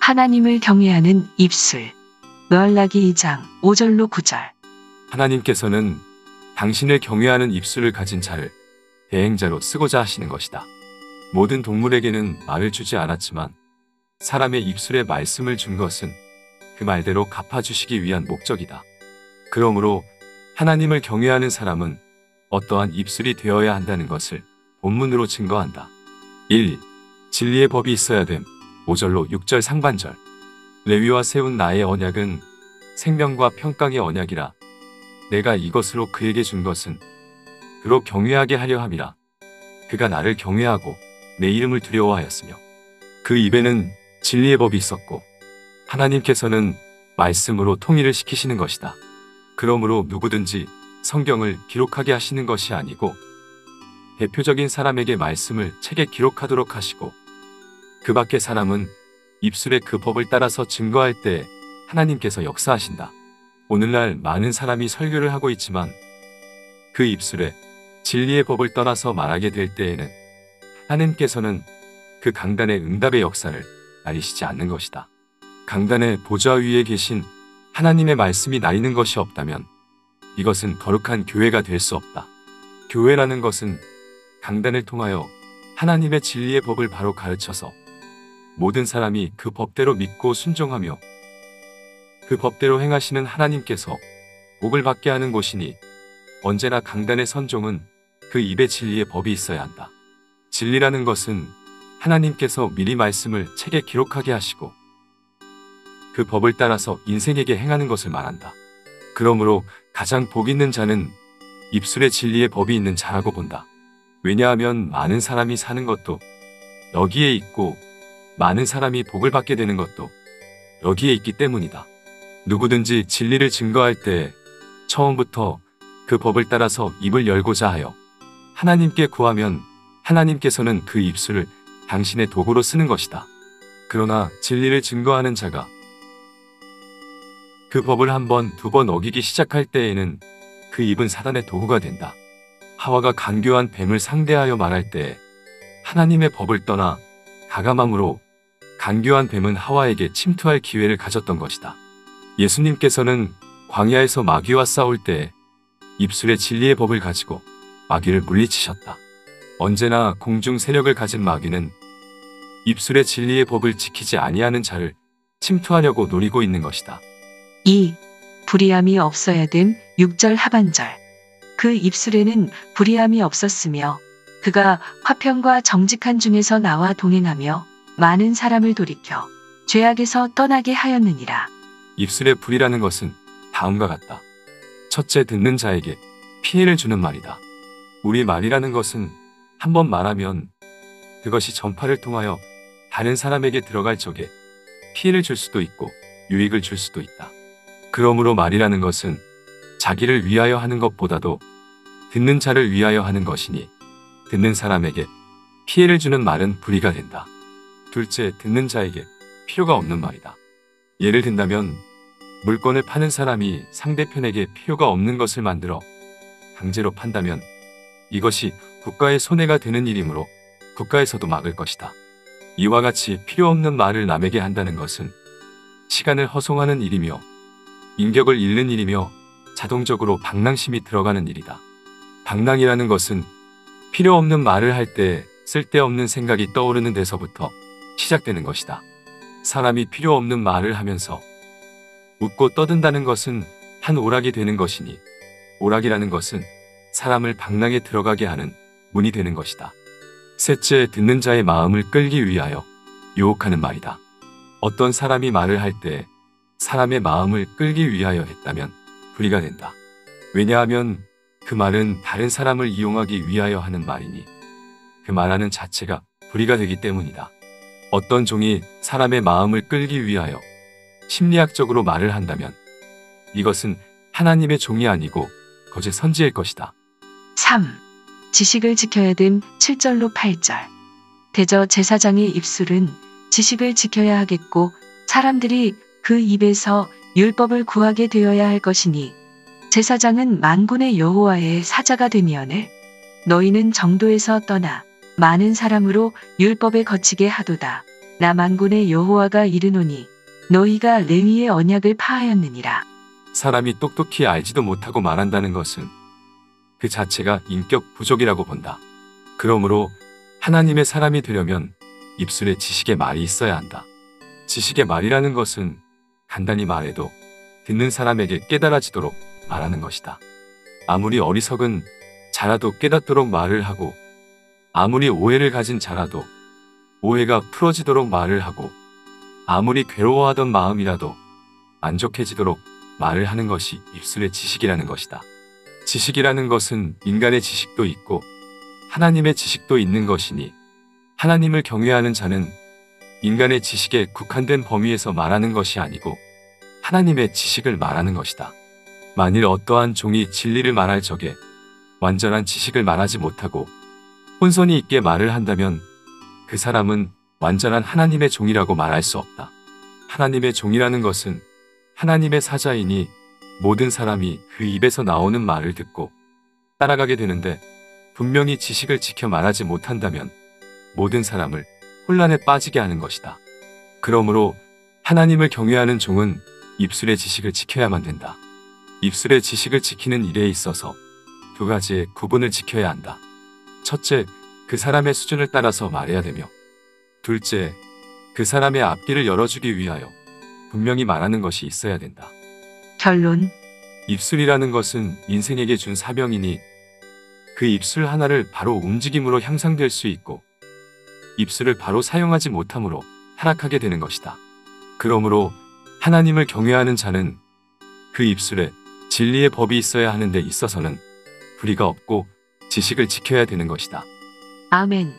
하나님을 경외하는 입술. 므알라기 2장 5절로 9절. 하나님께서는 당신을 경외하는 입술을 가진 자를 대행자로 쓰고자 하시는 것이다. 모든 동물에게는 말을 주지 않았지만 사람의 입술에 말씀을 준 것은 그 말대로 갚아주시기 위한 목적이다. 그러므로 하나님을 경외하는 사람은 어떠한 입술이 되어야 한다는 것을 본문으로 증거한다. 1. 진리의 법이 있어야 됨. 5절로 6절 상반절. 레위와 세운 나의 언약은 생명과 평강의 언약이라. 내가 이것으로 그에게 준 것은 그로 경외하게 하려 함이라. 그가 나를 경외하고 내 이름을 두려워하였으며 그 입에는 진리의 법이 있었고 하나님께서는 말씀으로 통일을 시키시는 것이다. 그러므로 누구든지 성경을 기록하게 하시는 것이 아니고 대표적인 사람에게 말씀을 책에 기록하도록 하시고 그 밖의 사람은 입술에 그 법을 따라서 증거할 때 하나님께서 역사하신다. 오늘날 많은 사람이 설교를 하고 있지만 그 입술에 진리의 법을 떠나서 말하게 될 때에는 하나님께서는 그 강단의 응답의 역사를 알리시지 않는 것이다. 강단의 보좌 위에 계신 하나님의 말씀이 나이는 것이 없다면 이것은 거룩한 교회가 될 수 없다. 교회라는 것은 강단을 통하여 하나님의 진리의 법을 바로 가르쳐서 모든 사람이 그 법대로 믿고 순종하며 그 법대로 행하시는 하나님께서 복을 받게 하는 곳이니 언제나 강단의 선종은 그 입에 진리의 법이 있어야 한다. 진리라는 것은 하나님께서 미리 말씀을 책에 기록하게 하시고 그 법을 따라서 인생에게 행하는 것을 말한다. 그러므로 가장 복 있는 자는 입술에 진리의 법이 있는 자라고 본다. 왜냐하면 많은 사람이 사는 것도 여기에 있고 많은 사람이 복을 받게 되는 것도 여기에 있기 때문이다. 누구든지 진리를 증거할 때 처음부터 그 법을 따라서 입을 열고자 하여 하나님께 구하면 하나님께서는 그 입술을 당신의 도구로 쓰는 것이다. 그러나 진리를 증거하는 자가 그 법을 한 번, 두 번 어기기 시작할 때에는 그 입은 사단의 도구가 된다. 하와가 간교한 뱀을 상대하여 말할 때 하나님의 법을 떠나 가감함으로 간교한 뱀은 하와에게 침투할 기회를 가졌던 것이다. 예수님께서는 광야에서 마귀와 싸울 때 입술에 진리의 법을 가지고 마귀를 물리치셨다. 언제나 공중 세력을 가진 마귀는 입술에 진리의 법을 지키지 아니하는 자를 침투하려고 노리고 있는 것이다. 2. 불의함이 없어야 됨. 6절 하반절. 그 입술에는 불의함이 없었으며 그가 화평과 정직한 중에서 나와 동행하며 많은 사람을 돌이켜 죄악에서 떠나게 하였느니라. 입술의 불이라는 것은 다음과 같다. 첫째, 듣는 자에게 피해를 주는 말이다. 우리 말이라는 것은 한번 말하면 그것이 전파를 통하여 다른 사람에게 들어갈 적에 피해를 줄 수도 있고 유익을 줄 수도 있다. 그러므로 말이라는 것은 자기를 위하여 하는 것보다도 듣는 자를 위하여 하는 것이니 듣는 사람에게 피해를 주는 말은 불의가 된다. 둘째, 듣는 자에게 필요가 없는 말이다. 예를 든다면 물건을 파는 사람이 상대편에게 필요가 없는 것을 만들어 강제로 판다면 이것이 국가의 손해가 되는 일이므로 국가에서도 막을 것이다. 이와 같이 필요 없는 말을 남에게 한다는 것은 시간을 허송하는 일이며 인격을 잃는 일이며 자동적으로 방랑심이 들어가는 일이다. 방랑이라는 것은 필요 없는 말을 할 때 쓸데없는 생각이 떠오르는 데서부터 시작되는 것이다. 사람이 필요 없는 말을 하면서 웃고 떠든다는 것은 한 오락이 되는 것이니 오락이라는 것은 사람을 방랑에 들어가게 하는 문이 되는 것이다. 셋째, 듣는 자의 마음을 끌기 위하여 유혹하는 말이다. 어떤 사람이 말을 할 때 사람의 마음을 끌기 위하여 했다면 불의가 된다. 왜냐하면 그 말은 다른 사람을 이용하기 위하여 하는 말이니 그 말하는 자체가 불의가 되기 때문이다. 어떤 종이 사람의 마음을 끌기 위하여 심리학적으로 말을 한다면 이것은 하나님의 종이 아니고 거짓 선지일 것이다. 3. 지식을 지켜야 됨. 7절로 8절. 대저 제사장의 입술은 지식을 지켜야 하겠고 사람들이 그 입에서 율법을 구하게 되어야 할 것이니 제사장은 만군의 여호와의 사자가 되미언을 너희는 정도에서 떠나 많은 사람으로 율법에 거치게 하도다. 나 만군의 여호와가 이르노니 너희가 레위의 언약을 파하였느니라. 사람이 똑똑히 알지도 못하고 말한다는 것은 그 자체가 인격 부족이라고 본다. 그러므로 하나님의 사람이 되려면 입술에 지식의 말이 있어야 한다. 지식의 말이라는 것은 간단히 말해도 듣는 사람에게 깨달아지도록 말하는 것이다. 아무리 어리석은 자라도 깨닫도록 말을 하고, 아무리 오해를 가진 자라도 오해가 풀어지도록 말을 하고, 아무리 괴로워하던 마음이라도 만족해지도록 말을 하는 것이 입술의 지식이라는 것이다. 지식이라는 것은 인간의 지식도 있고 하나님의 지식도 있는 것이니, 하나님을 경외하는 자는 인간의 지식에 국한된 범위에서 말하는 것이 아니고 하나님의 지식을 말하는 것이다. 만일 어떠한 종이 진리를 말할 적에 완전한 지식을 말하지 못하고 혼선이 있게 말을 한다면 그 사람은 완전한 하나님의 종이라고 말할 수 없다. 하나님의 종이라는 것은 하나님의 사자이니 모든 사람이 그 입에서 나오는 말을 듣고 따라가게 되는데, 분명히 지식을 지켜 말하지 못한다면 모든 사람을 혼란에 빠지게 하는 것이다. 그러므로 하나님을 경외하는 종은 입술의 지식을 지켜야만 된다. 입술의 지식을 지키는 일에 있어서 두 가지의 구분을 지켜야 한다. 첫째, 그 사람의 수준을 따라서 말해야 되며, 둘째, 그 사람의 앞길을 열어주기 위하여 분명히 말하는 것이 있어야 된다. 결론. 입술이라는 것은 인생에게 준 사명이니 그 입술 하나를 바로 움직임으로 향상될 수 있고, 입술을 바로 사용하지 못함으로 타락하게 되는 것이다. 그러므로 하나님을 경외하는 자는 그 입술에 진리의 법이 있어야 하는 데 있어서는 불의가 없고 지식을 지켜야 되는 것이다. 아멘.